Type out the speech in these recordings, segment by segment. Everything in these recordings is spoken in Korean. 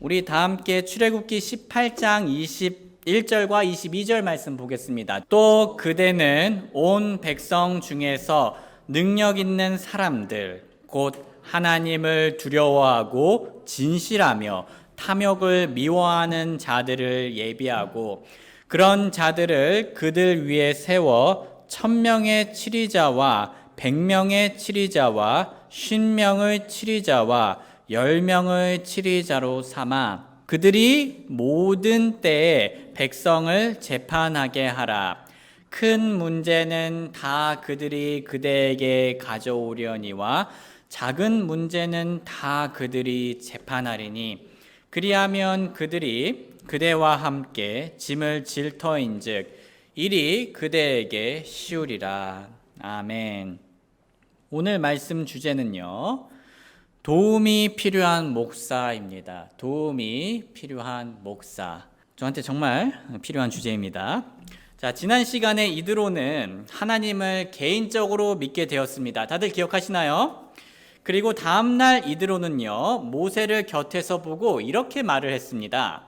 우리 다 함께 출애굽기 18장 21절과 22절 말씀 보겠습니다. 또 그대는 온 백성 중에서 능력 있는 사람들 곧 하나님을 두려워하고 진실하며 탐욕을 미워하는 자들을 예비하고 그런 자들을 그들 위에 세워 1000명의 치리자와 100명의 치리자와 50명의 치리자와 10명의 치리자로 삼아 그들이 모든 때에 백성을 재판하게 하라. 큰 문제는 다 그들이 그대에게 가져오려니와 작은 문제는 다 그들이 재판하리니 그리하면 그들이 그대와 함께 짐을 질 터인즉 일이 그대에게 쉬우리라. 아멘. 오늘 말씀 주제는요, 도움이 필요한 목사입니다. 도움이 필요한 목사. 저한테 정말 필요한 주제입니다. 자, 지난 시간에 이드로는 하나님을 개인적으로 믿게 되었습니다. 다들 기억하시나요? 그리고 다음날 이드로는요, 모세를 곁에서 보고 이렇게 말을 했습니다.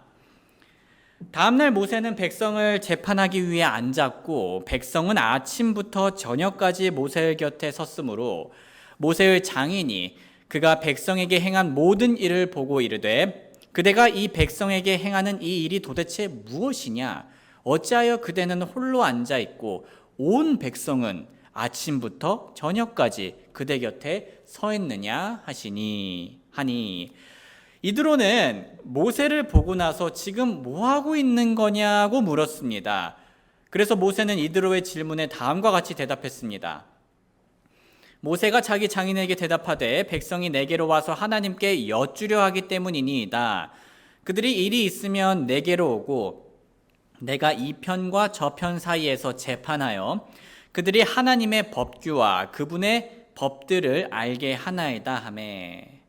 다음날 모세는 백성을 재판하기 위해 앉았고 백성은 아침부터 저녁까지 모세의 곁에 섰으므로 모세의 장인이 그가 백성에게 행한 모든 일을 보고 이르되 그대가 이 백성에게 행하는 이 일이 도대체 무엇이냐? 어찌하여 그대는 홀로 앉아있고 온 백성은 아침부터 저녁까지 그대 곁에 서 있느냐 하니 이드로는 모세를 보고 나서 지금 뭐하고 있는 거냐고 물었습니다. 그래서 모세는 이드로의 질문에 다음과 같이 대답했습니다. 모세가 자기 장인에게 대답하되 백성이 내게로 와서 하나님께 여쭈려 하기 때문이니이다. 그들이 일이 있으면 내게로 오고 내가 이 편과 저 편 사이에서 재판하여 그들이 하나님의 법규와 그분의 법들을 알게 하나이다 하매.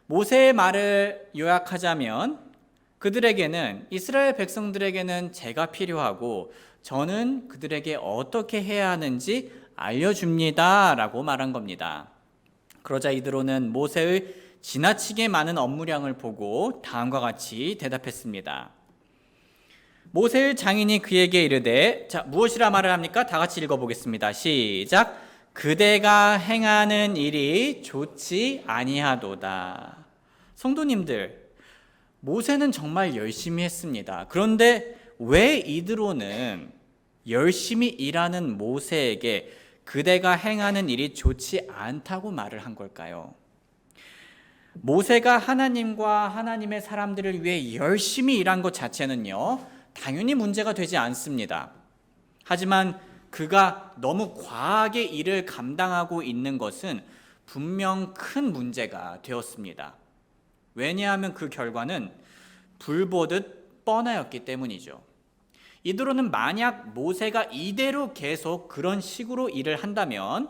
모세의 말을 요약하자면 그들에게는 이스라엘 백성들에게는 제가 필요하고 저는 그들에게 어떻게 해야 하는지 알려줍니다 라고 말한 겁니다. 그러자 이드로는 모세의 지나치게 많은 업무량을 보고 다음과 같이 대답했습니다. 모세의 장인이 그에게 이르되, 자, 무엇이라 말을 합니까? 다 같이 읽어보겠습니다. 시작. 그대가 행하는 일이 좋지 아니하도다. 성도님들, 모세는 정말 열심히 했습니다. 그런데 왜 이드로는 열심히 일하는 모세에게 그대가 행하는 일이 좋지 않다고 말을 한 걸까요? 모세가 하나님과 하나님의 사람들을 위해 열심히 일한 것 자체는요, 당연히 문제가 되지 않습니다. 하지만 그가 너무 과하게 일을 감당하고 있는 것은 분명 큰 문제가 되었습니다. 왜냐하면 그 결과는 불보듯 뻔하였기 때문이죠. 이드로는 만약 모세가 이대로 계속 그런 식으로 일을 한다면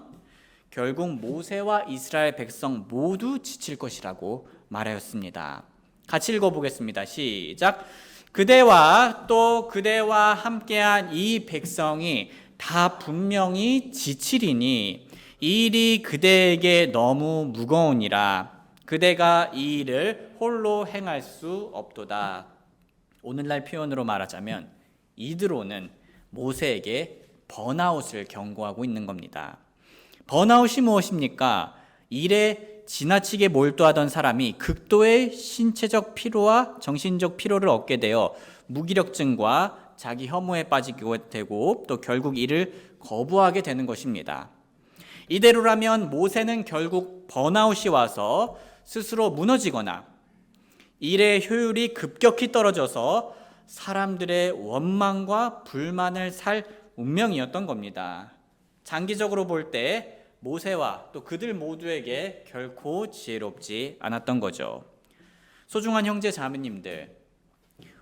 결국 모세와 이스라엘 백성 모두 지칠 것이라고 말하였습니다. 같이 읽어보겠습니다. 시작. 그대와 또 그대와 함께한 이 백성이 다 분명히 지치리니 이 일이 그대에게 너무 무거우니라. 그대가 이 일을 홀로 행할 수 없도다. 오늘날 표현으로 말하자면 이드로는 모세에게 번아웃을 경고하고 있는 겁니다. 번아웃이 무엇입니까? 일에 지나치게 몰두하던 사람이 극도의 신체적 피로와 정신적 피로를 얻게 되어 무기력증과 자기 혐오에 빠지게 되고 또 결국 일을 거부하게 되는 것입니다. 이대로라면 모세는 결국 번아웃이 와서 스스로 무너지거나 일의 효율이 급격히 떨어져서 사람들의 원망과 불만을 살 운명이었던 겁니다. 장기적으로 볼 때 모세와 또 그들 모두에게 결코 지혜롭지 않았던 거죠. 소중한 형제 자매님들,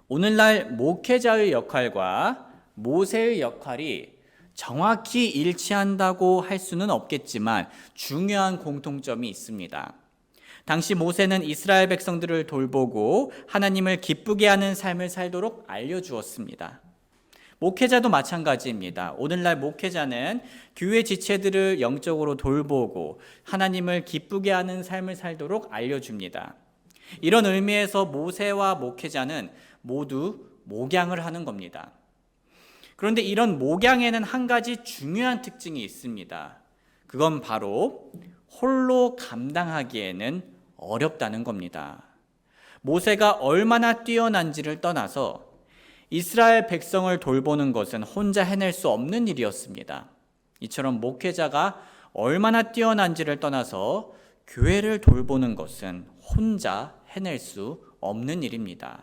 오늘날 목회자의 역할과 모세의 역할이 정확히 일치한다고 할 수는 없겠지만 중요한 공통점이 있습니다. 당시 모세는 이스라엘 백성들을 돌보고 하나님을 기쁘게 하는 삶을 살도록 알려주었습니다. 목회자도 마찬가지입니다. 오늘날 목회자는 교회 지체들을 영적으로 돌보고 하나님을 기쁘게 하는 삶을 살도록 알려줍니다. 이런 의미에서 모세와 목회자는 모두 목양을 하는 겁니다. 그런데 이런 목양에는 한 가지 중요한 특징이 있습니다. 그건 바로 홀로 감당하기에는 어렵다는 겁니다. 모세가 얼마나 뛰어난지를 떠나서 이스라엘 백성을 돌보는 것은 혼자 해낼 수 없는 일이었습니다. 이처럼 목회자가 얼마나 뛰어난지를 떠나서 교회를 돌보는 것은 혼자 해낼 수 없는 일입니다.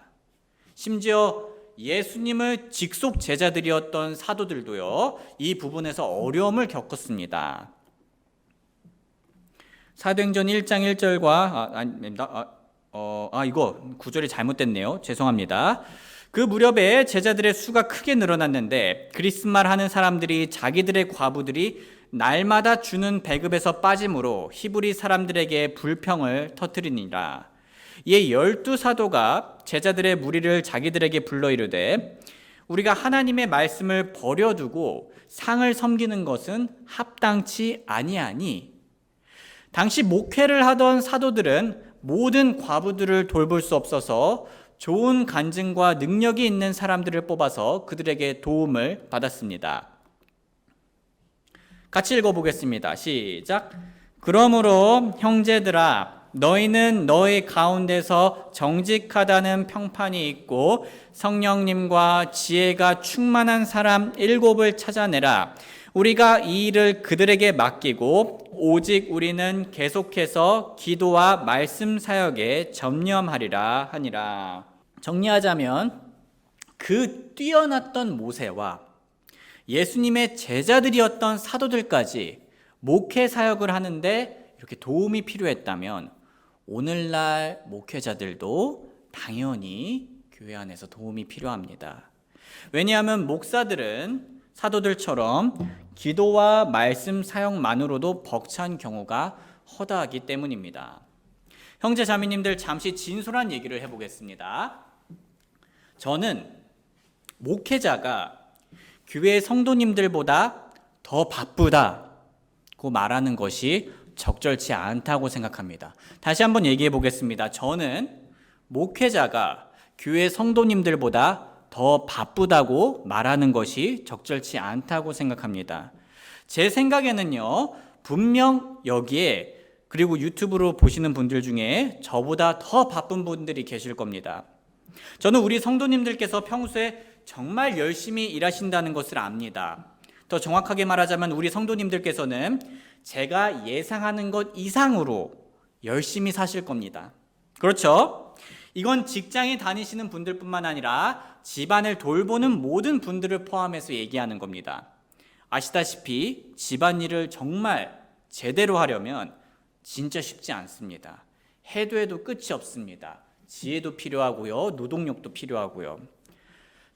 심지어 예수님을 직속 제자들이었던 사도들도요, 이 부분에서 어려움을 겪었습니다. 사도행전 1장 1절과 이거 구절이 잘못됐네요. 죄송합니다. 그 무렵에 제자들의 수가 크게 늘어났는데 그리스말 하는 사람들이 자기들의 과부들이 날마다 주는 배급에서 빠짐으로 히브리 사람들에게 불평을 터뜨리니라. 이에 12사도가 제자들의 무리를 자기들에게 불러 이르되 우리가 하나님의 말씀을 버려두고 상을 섬기는 것은 합당치 아니하니. 당시 목회를 하던 사도들은 모든 과부들을 돌볼 수 없어서 좋은 간증과 능력이 있는 사람들을 뽑아서 그들에게 도움을 받았습니다. 같이 읽어보겠습니다. 시작. 그러므로 형제들아, 너희는 너희 가운데서 정직하다는 평판이 있고 성령님과 지혜가 충만한 사람 7을 찾아내라. 우리가 이 일을 그들에게 맡기고 오직 우리는 계속해서 기도와 말씀 사역에 전념하리라 하니라. 정리하자면 그 뛰어났던 모세와 예수님의 제자들이었던 사도들까지 목회 사역을 하는데 이렇게 도움이 필요했다면 오늘날 목회자들도 당연히 교회 안에서 도움이 필요합니다. 왜냐하면 목사들은 사도들처럼 기도와 말씀 사역만으로도 벅찬 경우가 허다하기 때문입니다. 형제 자매님들, 잠시 진솔한 얘기를 해보겠습니다. 저는 목회자가 교회 성도님들보다 더 바쁘다고 말하는 것이 적절치 않다고 생각합니다. 다시 한번 얘기해 보겠습니다. 저는 목회자가 교회 성도님들보다 더 바쁘다고 말하는 것이 적절치 않다고 생각합니다. 제 생각에는요, 분명 여기에 그리고 유튜브로 보시는 분들 중에 저보다 더 바쁜 분들이 계실 겁니다. 저는 우리 성도님들께서 평소에 정말 열심히 일하신다는 것을 압니다. 더 정확하게 말하자면 우리 성도님들께서는 제가 예상하는 것 이상으로 열심히 사실 겁니다. 그렇죠? 이건 직장에 다니시는 분들뿐만 아니라 집안을 돌보는 모든 분들을 포함해서 얘기하는 겁니다. 아시다시피 집안일을 정말 제대로 하려면 진짜 쉽지 않습니다. 해도 끝이 없습니다. 지혜도 필요하고요, 노동력도 필요하고요.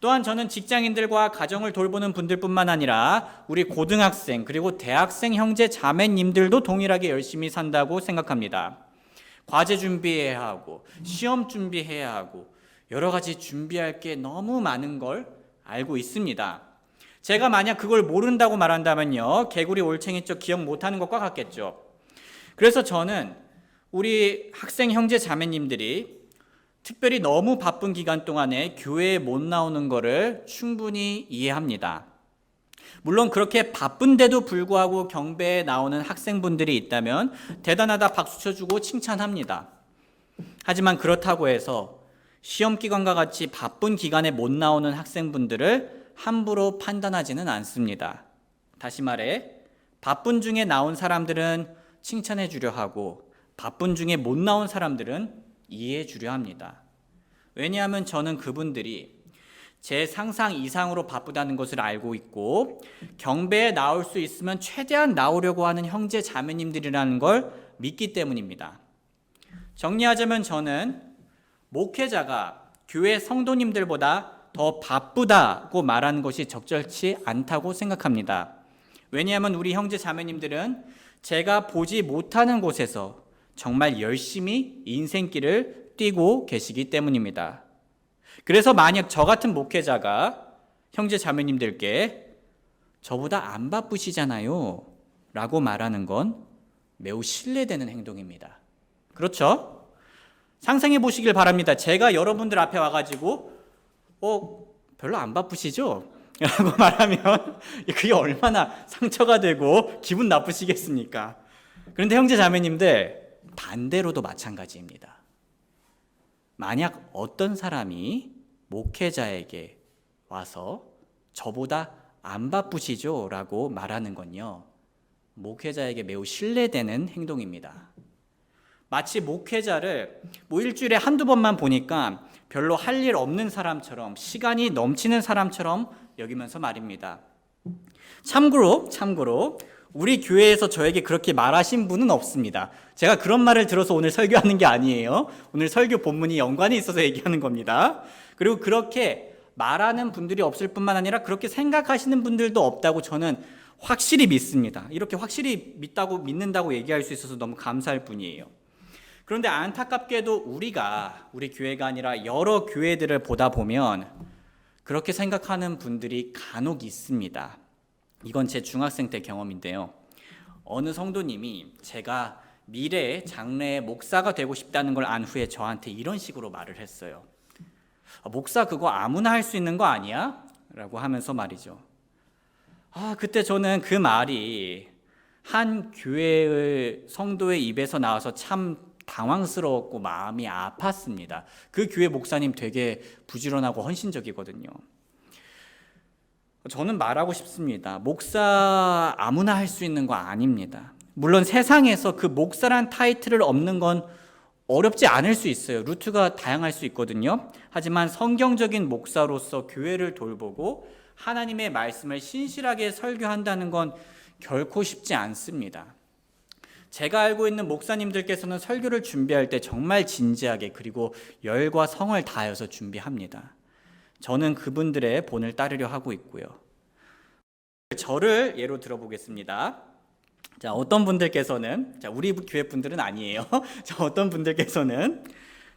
또한 저는 직장인들과 가정을 돌보는 분들뿐만 아니라 우리 고등학생 그리고 대학생 형제 자매님들도 동일하게 열심히 산다고 생각합니다. 과제 준비해야 하고 시험 준비해야 하고 여러 가지 준비할 게 너무 많은 걸 알고 있습니다. 제가 만약 그걸 모른다고 말한다면요, 개구리 올챙이쪽 기억 못하는 것과 같겠죠. 그래서 저는 우리 학생 형제 자매님들이 특별히 너무 바쁜 기간 동안에 교회에 못 나오는 것을 충분히 이해합니다. 물론 그렇게 바쁜데도 불구하고 경배에 나오는 학생분들이 있다면 대단하다 박수 쳐주고 칭찬합니다. 하지만 그렇다고 해서 시험 기간과 같이 바쁜 기간에 못 나오는 학생분들을 함부로 판단하지는 않습니다. 다시 말해, 바쁜 중에 나온 사람들은 칭찬해 주려 하고 바쁜 중에 못 나온 사람들은 이해해 주려 합니다. 왜냐하면 저는 그분들이 제 상상 이상으로 바쁘다는 것을 알고 있고 경배에 나올 수 있으면 최대한 나오려고 하는 형제 자매님들이라는 걸 믿기 때문입니다. 정리하자면 저는 목회자가 교회 성도님들보다 더 바쁘다고 말하는 것이 적절치 않다고 생각합니다. 왜냐하면 우리 형제 자매님들은 제가 보지 못하는 곳에서 정말 열심히 인생길을 뛰고 계시기 때문입니다. 그래서 만약 저 같은 목회자가 형제 자매님들께 저보다 안 바쁘시잖아요 라고 말하는 건 매우 신뢰되는 행동입니다. 그렇죠? 상상해 보시길 바랍니다. 제가 여러분들 앞에 와가지고 별로 안 바쁘시죠? 라고 말하면 그게 얼마나 상처가 되고 기분 나쁘시겠습니까? 그런데 형제 자매님들, 반대로도 마찬가지입니다. 만약 어떤 사람이 목회자에게 와서 저보다 안 바쁘시죠? 라고 말하는 건요, 목회자에게 매우 신뢰되는 행동입니다. 마치 목회자를 일주일에 한두 번만 보니까 별로 할 일 없는 사람처럼, 시간이 넘치는 사람처럼 여기면서 말입니다. 참고로 우리 교회에서 저에게 그렇게 말하신 분은 없습니다. 제가 그런 말을 들어서 오늘 설교하는 게 아니에요. 오늘 설교 본문이 연관이 있어서 얘기하는 겁니다. 그리고 그렇게 말하는 분들이 없을 뿐만 아니라 그렇게 생각하시는 분들도 없다고 저는 확실히 믿습니다. 이렇게 확실히 믿는다고 얘기할 수 있어서 너무 감사할 뿐이에요. 그런데 안타깝게도 우리 교회가 아니라 여러 교회들을 보다 보면 그렇게 생각하는 분들이 간혹 있습니다. 이건 제 중학생 때 경험인데요. 어느 성도님이 제가 미래에 장래에 목사가 되고 싶다는 걸 안 후에 저한테 이런 식으로 말을 했어요. 목사 그거 아무나 할 수 있는 거 아니야? 라고 하면서 말이죠. 그때 저는 그 말이 한 교회의 성도의 입에서 나와서 참 당황스러웠고 마음이 아팠습니다. 그 교회 목사님 되게 부지런하고 헌신적이거든요. 저는 말하고 싶습니다. 목사 아무나 할 수 있는 거 아닙니다. 물론 세상에서 그 목사란 타이틀을 얻는 건 어렵지 않을 수 있어요. 루트가 다양할 수 있거든요. 하지만 성경적인 목사로서 교회를 돌보고 하나님의 말씀을 신실하게 설교한다는 건 결코 쉽지 않습니다. 제가 알고 있는 목사님들께서는 설교를 준비할 때 정말 진지하게 그리고 열과 성을 다해서 준비합니다. 저는 그분들의 본을 따르려 하고 있고요. 저를 예로 들어보겠습니다. 어떤 분들께서는, 우리 교회 분들은 아니에요. 어떤 분들께서는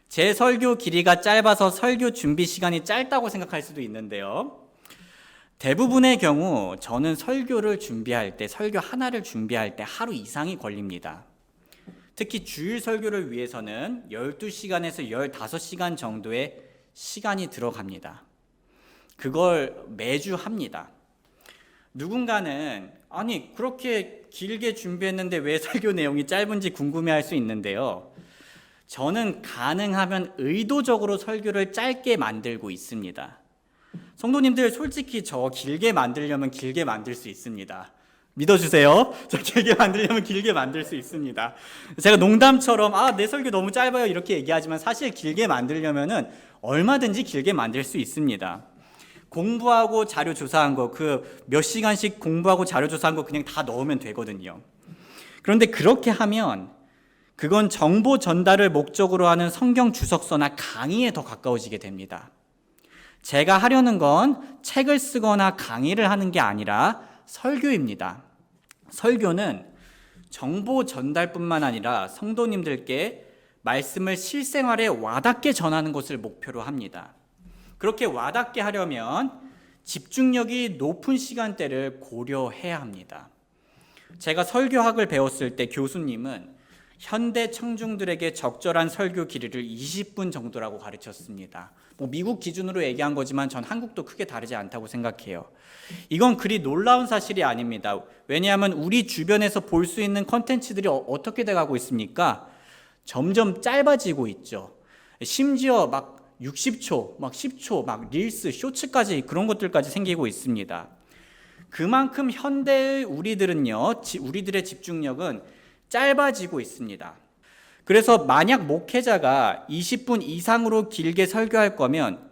제 설교 길이가 짧아서 설교 준비 시간이 짧다고 생각할 수도 있는데요. 대부분의 경우 저는 설교 하나를 준비할 때 하루 이상이 걸립니다. 특히 주일 설교를 위해서는 12시간에서 15시간 정도의 시간이 들어갑니다. 그걸 매주 합니다. 누군가는 그렇게 길게 준비했는데 왜 설교 내용이 짧은지 궁금해할 수 있는데요. 저는 가능하면 의도적으로 설교를 짧게 만들고 있습니다. 성도님들, 솔직히 저 길게 만들려면 길게 만들 수 있습니다. 믿어주세요. 저 길게 만들려면 길게 만들 수 있습니다. 제가 농담처럼 내 설교 너무 짧아요 이렇게 얘기하지만 사실 길게 만들려면은 얼마든지 길게 만들 수 있습니다. 공부하고 자료 조사한 거, 몇 시간씩 공부하고 자료 조사한 거 그냥 다 넣으면 되거든요. 그런데 그렇게 하면 그건 정보 전달을 목적으로 하는 성경 주석서나 강의에 더 가까워지게 됩니다. 제가 하려는 건 책을 쓰거나 강의를 하는 게 아니라 설교입니다. 설교는 정보 전달뿐만 아니라 성도님들께 말씀을 실생활에 와닿게 전하는 것을 목표로 합니다. 그렇게 와닿게 하려면 집중력이 높은 시간대를 고려해야 합니다. 제가 설교학을 배웠을 때 교수님은 현대 청중들에게 적절한 설교 길이를 20분 정도라고 가르쳤습니다. 미국 기준으로 얘기한 거지만 전 한국도 크게 다르지 않다고 생각해요. 이건 그리 놀라운 사실이 아닙니다. 왜냐하면 우리 주변에서 볼 수 있는 콘텐츠들이 어떻게 돼가고 있습니까? 점점 짧아지고 있죠. 심지어 60초, 10초, 릴스, 쇼츠까지 그런 것들까지 생기고 있습니다. 그만큼 현대의 우리들의 집중력은 짧아지고 있습니다. 그래서 만약 목회자가 20분 이상으로 길게 설교할 거면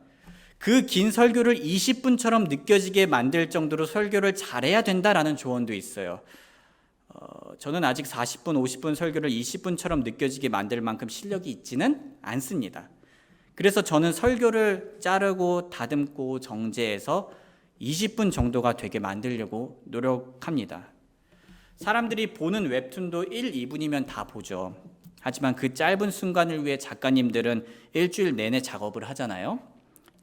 그 긴 설교를 20분처럼 느껴지게 만들 정도로 설교를 잘해야 된다라는 조언도 있어요. 저는 아직 40분, 50분 설교를 20분처럼 느껴지게 만들 만큼 실력이 있지는 않습니다. 그래서 저는 설교를 자르고 다듬고 정제해서 20분 정도가 되게 만들려고 노력합니다. 사람들이 보는 웹툰도 1, 2분이면 다 보죠. 하지만 그 짧은 순간을 위해 작가님들은 일주일 내내 작업을 하잖아요.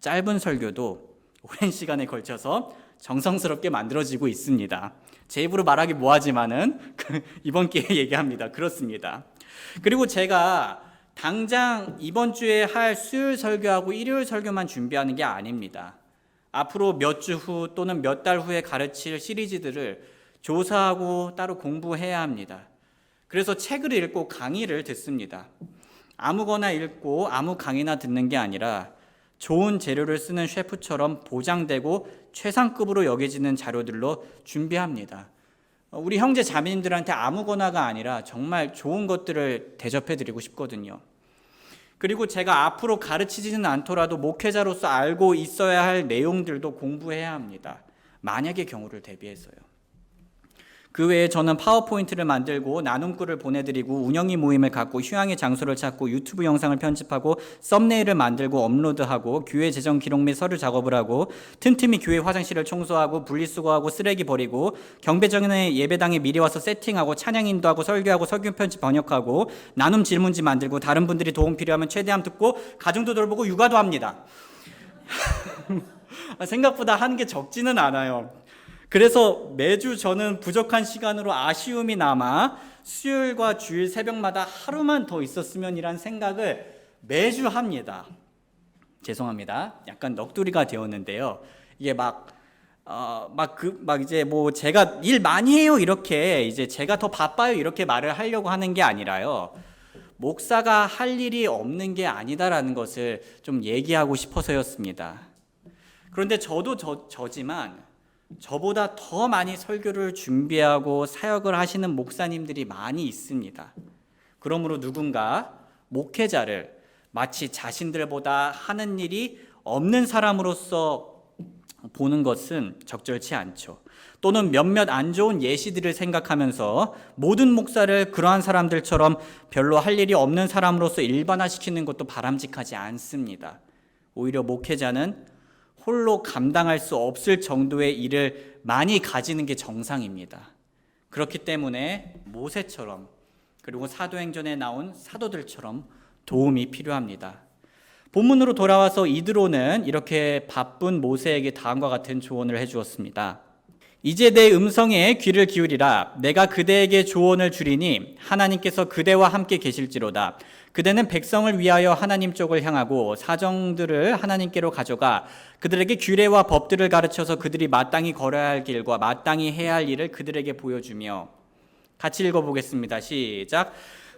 짧은 설교도 오랜 시간에 걸쳐서 정성스럽게 만들어지고 있습니다. 제 입으로 말하기 뭐하지만은 이번 기회에 얘기합니다. 그렇습니다. 그리고 제가 당장 이번 주에 할 수요일 설교하고 일요일 설교만 준비하는 게 아닙니다. 앞으로 몇 주 후 또는 몇 달 후에 가르칠 시리즈들을 조사하고 따로 공부해야 합니다. 그래서 책을 읽고 강의를 듣습니다. 아무거나 읽고 아무 강의나 듣는 게 아니라 좋은 재료를 쓰는 셰프처럼 보장되고 최상급으로 여겨지는 자료들로 준비합니다. 우리 형제 자매님들한테 아무거나가 아니라 정말 좋은 것들을 대접해 드리고 싶거든요. 그리고 제가 앞으로 가르치지는 않더라도 목회자로서 알고 있어야 할 내용들도 공부해야 합니다. 만약의 경우를 대비해서요. 그 외에 저는 파워포인트를 만들고 나눔글을 보내드리고 운영이 모임을 갖고 휴양의 장소를 찾고 유튜브 영상을 편집하고 썸네일을 만들고 업로드하고 교회 재정 기록 및 서류 작업을 하고 틈틈이 교회 화장실을 청소하고 분리수거하고 쓰레기 버리고 경배 전에 예배당에 미리 와서 세팅하고 찬양 인도하고 설교하고 설교 편집 번역하고 나눔 질문지 만들고 다른 분들이 도움 필요하면 최대한 듣고 가정도 돌보고 육아도 합니다. 생각보다 하는 게 적지는 않아요. 그래서 매주 저는 부족한 시간으로 아쉬움이 남아 수요일과 주일 새벽마다 하루만 더 있었으면이란 생각을 매주 합니다. 죄송합니다. 약간 넋두리가 되었는데요. 이게 이제 뭐 제가 일 많이 해요 이렇게 이제 제가 더 바빠요 이렇게 말을 하려고 하는 게 아니라요. 목사가 할 일이 없는 게 아니다라는 것을 좀 얘기하고 싶어서였습니다. 그런데 저도 저지만 저보다 더 많이 설교를 준비하고 사역을 하시는 목사님들이 많이 있습니다. 그러므로 누군가 목회자를 마치 자신들보다 하는 일이 없는 사람으로서 보는 것은 적절치 않죠. 또는 몇몇 안 좋은 예시들을 생각하면서 모든 목사를 그러한 사람들처럼 별로 할 일이 없는 사람으로서 일반화시키는 것도 바람직하지 않습니다. 오히려 목회자는 홀로 감당할 수 없을 정도의 일을 많이 가지는 게 정상입니다. 그렇기 때문에 모세처럼 그리고 사도행전에 나온 사도들처럼 도움이 필요합니다. 본문으로 돌아와서 이드로는 이렇게 바쁜 모세에게 다음과 같은 조언을 해주었습니다. 이제 내 음성에 귀를 기울이라. 내가 그대에게 조언을 주리니 하나님께서 그대와 함께 계실지로다. 그대는 백성을 위하여 하나님 쪽을 향하고 사정들을 하나님께로 가져가 그들에게 규례와 법들을 가르쳐서 그들이 마땅히 걸어야 할 길과 마땅히 해야 할 일을 그들에게 보여주며. 같이 읽어보겠습니다. 시작.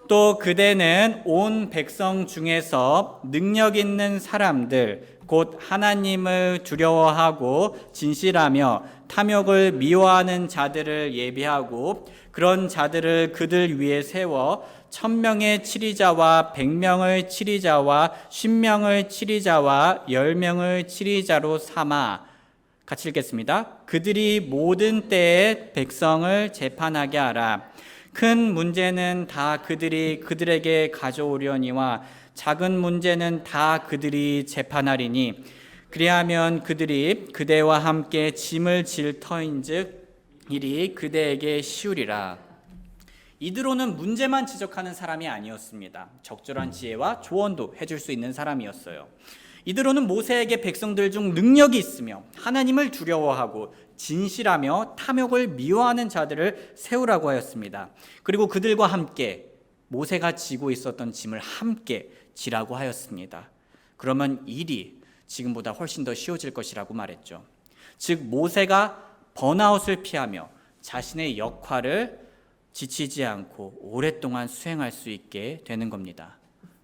또 그대는 온 백성 중에서 능력 있는 사람들 곧 하나님을 두려워하고 진실하며 탐욕을 미워하는 자들을 예비하고 그런 자들을 그들 위에 세워 1000명의 치리자와 100명의 치리자와 50명의 치리자와 10명의 치리자로 삼아. 같이 읽겠습니다. 그들이 모든 때에 백성을 재판하게 하라. 큰 문제는 다 그들이 그들에게 가져오려니와 작은 문제는 다 그들이 재판하리니 그리하면 그들이 그대와 함께 짐을 질 터인즉 일이 그대에게 쉬우리라. 이드로는 문제만 지적하는 사람이 아니었습니다. 적절한 지혜와 조언도 해줄 수 있는 사람이었어요. 이드로는 모세에게 백성들 중 능력이 있으며 하나님을 두려워하고 진실하며 탐욕을 미워하는 자들을 세우라고 하였습니다. 그리고 그들과 함께 모세가 지고 있었던 짐을 함께 지라고 하였습니다. 그러면 일이 지금보다 훨씬 더 쉬워질 것이라고 말했죠. 즉 모세가 번아웃을 피하며 자신의 역할을 지치지 않고 오랫동안 수행할 수 있게 되는 겁니다.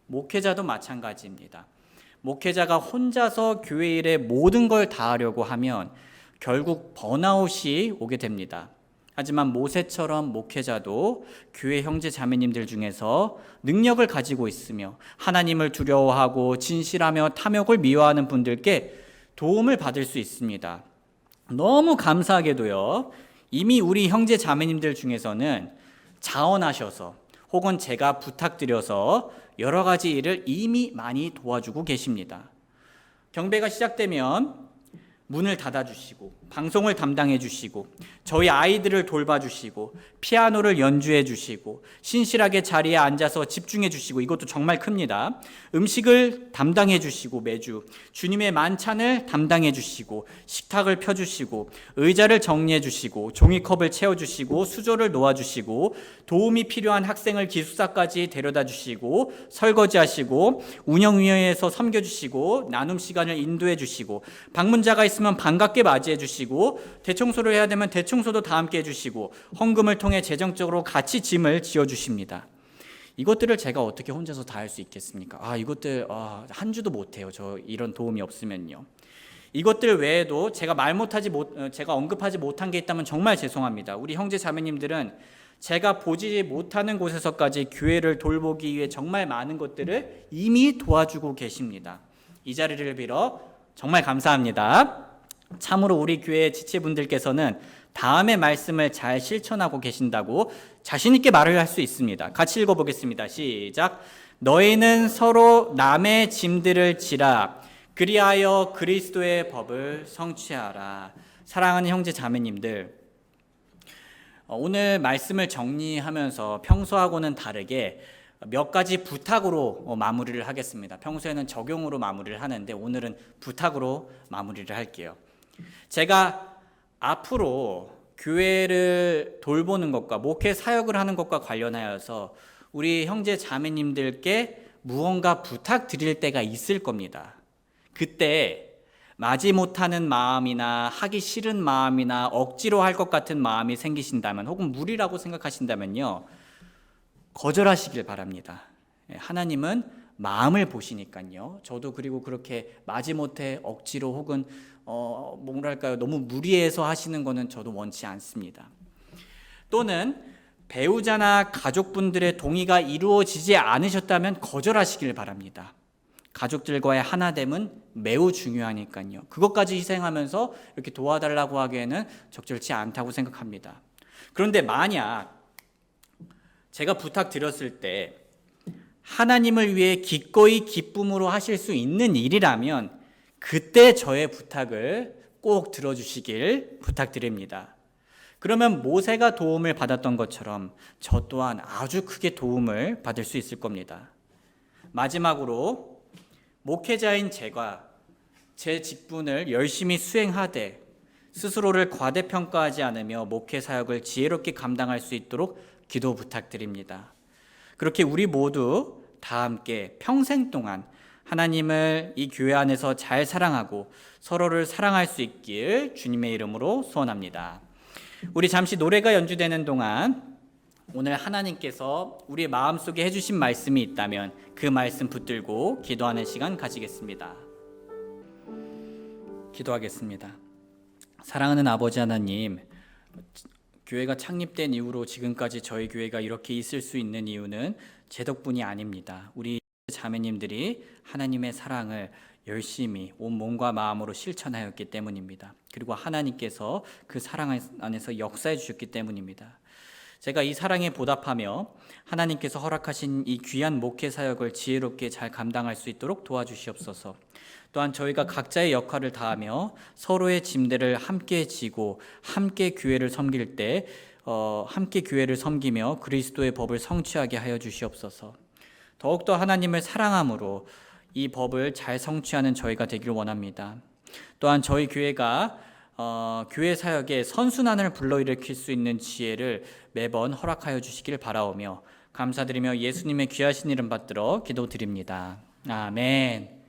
목회자도 마찬가지입니다. 목회자가 혼자서 교회 일에 모든 걸 다 하려고 하면 결국 번아웃이 오게 됩니다. 하지만 모세처럼 목회자도 교회 형제 자매님들 중에서 능력을 가지고 있으며 하나님을 두려워하고 진실하며 탐욕을 미워하는 분들께 도움을 받을 수 있습니다. 너무 감사하게도요, 이미 우리 형제 자매님들 중에서는 자원하셔서 혹은 제가 부탁드려서 여러 가지 일을 이미 많이 도와주고 계십니다. 경배가 시작되면 문을 닫아주시고 방송을 담당해 주시고 저희 아이들을 돌봐주시고 피아노를 연주해 주시고 신실하게 자리에 앉아서 집중해 주시고 이것도 정말 큽니다. 음식을 담당해 주시고 매주 주님의 만찬을 담당해 주시고 식탁을 펴주시고 의자를 정리해 주시고 종이컵을 채워주시고 수조를 놓아주시고 도움이 필요한 학생을 기숙사까지 데려다 주시고 설거지하시고 운영위원회에서 섬겨주시고 나눔 시간을 인도해 주시고 방문자가 있으면 반갑게 맞이해 주시고 대청소를 해야 되면 대청소도 다 함께 해주시고 헌금을 통해 재정적으로 같이 짐을 지어주십니다. 이것들을 제가 어떻게 혼자서 다 할 수 있겠습니까? 이것들 한 주도 못해요. 저 이런 도움이 없으면요. 이것들 외에도 제가 제가 언급하지 못한 게 있다면 정말 죄송합니다. 우리 형제 자매님들은 제가 보지 못하는 곳에서까지 교회를 돌보기 위해 정말 많은 것들을 이미 도와주고 계십니다. 이 자리를 빌어 정말 감사합니다. 참으로 우리 교회 지체분들께서는 다음의 말씀을 잘 실천하고 계신다고 자신 있게 말을 할 수 있습니다. 같이 읽어보겠습니다. 시작. 너희는 서로 남의 짐들을 지라 그리하여 그리스도의 법을 성취하라. 사랑하는 형제 자매님들, 오늘 말씀을 정리하면서 평소하고는 다르게 몇 가지 부탁으로 마무리를 하겠습니다. 평소에는 적용으로 마무리를 하는데 오늘은 부탁으로 마무리를 할게요. 제가 앞으로 교회를 돌보는 것과 목회 사역을 하는 것과 관련하여서 우리 형제 자매님들께 무언가 부탁드릴 때가 있을 겁니다. 그때 마지 못하는 마음이나 하기 싫은 마음이나 억지로 할 것 같은 마음이 생기신다면 혹은 무리라고 생각하신다면요, 거절하시길 바랍니다. 하나님은 마음을 보시니까요. 저도 그리고 그렇게 마지못해 억지로 혹은 뭐랄까요, 너무 무리해서 하시는 거는 저도 원치 않습니다. 또는 배우자나 가족분들의 동의가 이루어지지 않으셨다면 거절하시길 바랍니다. 가족들과의 하나됨은 매우 중요하니까요. 그것까지 희생하면서 이렇게 도와달라고 하기에는 적절치 않다고 생각합니다. 그런데 만약 제가 부탁드렸을 때 하나님을 위해 기꺼이 기쁨으로 하실 수 있는 일이라면 그때 저의 부탁을 꼭 들어주시길 부탁드립니다. 그러면 모세가 도움을 받았던 것처럼 저 또한 아주 크게 도움을 받을 수 있을 겁니다. 마지막으로 목회자인 제가 제 직분을 열심히 수행하되 스스로를 과대평가하지 않으며 목회 사역을 지혜롭게 감당할 수 있도록 기도 부탁드립니다. 그렇게 우리 모두 다 함께 평생 동안 하나님을 이 교회 안에서 잘 사랑하고 서로를 사랑할 수 있길 주님의 이름으로 소원합니다. 우리 잠시 노래가 연주되는 동안 오늘 하나님께서 우리 마음속에 해주신 말씀이 있다면 그 말씀 붙들고 기도하는 시간 가지겠습니다. 기도하겠습니다. 사랑하는 아버지 하나님, 교회가 창립된 이후로 지금까지 저희 교회가 이렇게 있을 수 있는 이유는 제 덕분이 아닙니다. 우리 자매님들이 하나님의 사랑을 열심히 온 몸과 마음으로 실천하였기 때문입니다. 그리고 하나님께서 그 사랑 안에서 역사해 주셨기 때문입니다. 제가 이 사랑에 보답하며 하나님께서 허락하신 이 귀한 목회 사역을 지혜롭게 잘 감당할 수 있도록 도와주시옵소서. 또한 저희가 각자의 역할을 다하며 서로의 짐들을 함께 지고 함께 교회를 섬길 때 함께 교회를 섬기며 그리스도의 법을 성취하게 하여 주시옵소서. 더욱더 하나님을 사랑함으로 이 법을 잘 성취하는 저희가 되길 원합니다. 또한 저희 교회가 교회 사역에 선순환을 불러일으킬 수 있는 지혜를 매번 허락하여 주시길 바라오며 감사드리며 예수님의 귀하신 이름 받들어 기도드립니다. 아멘.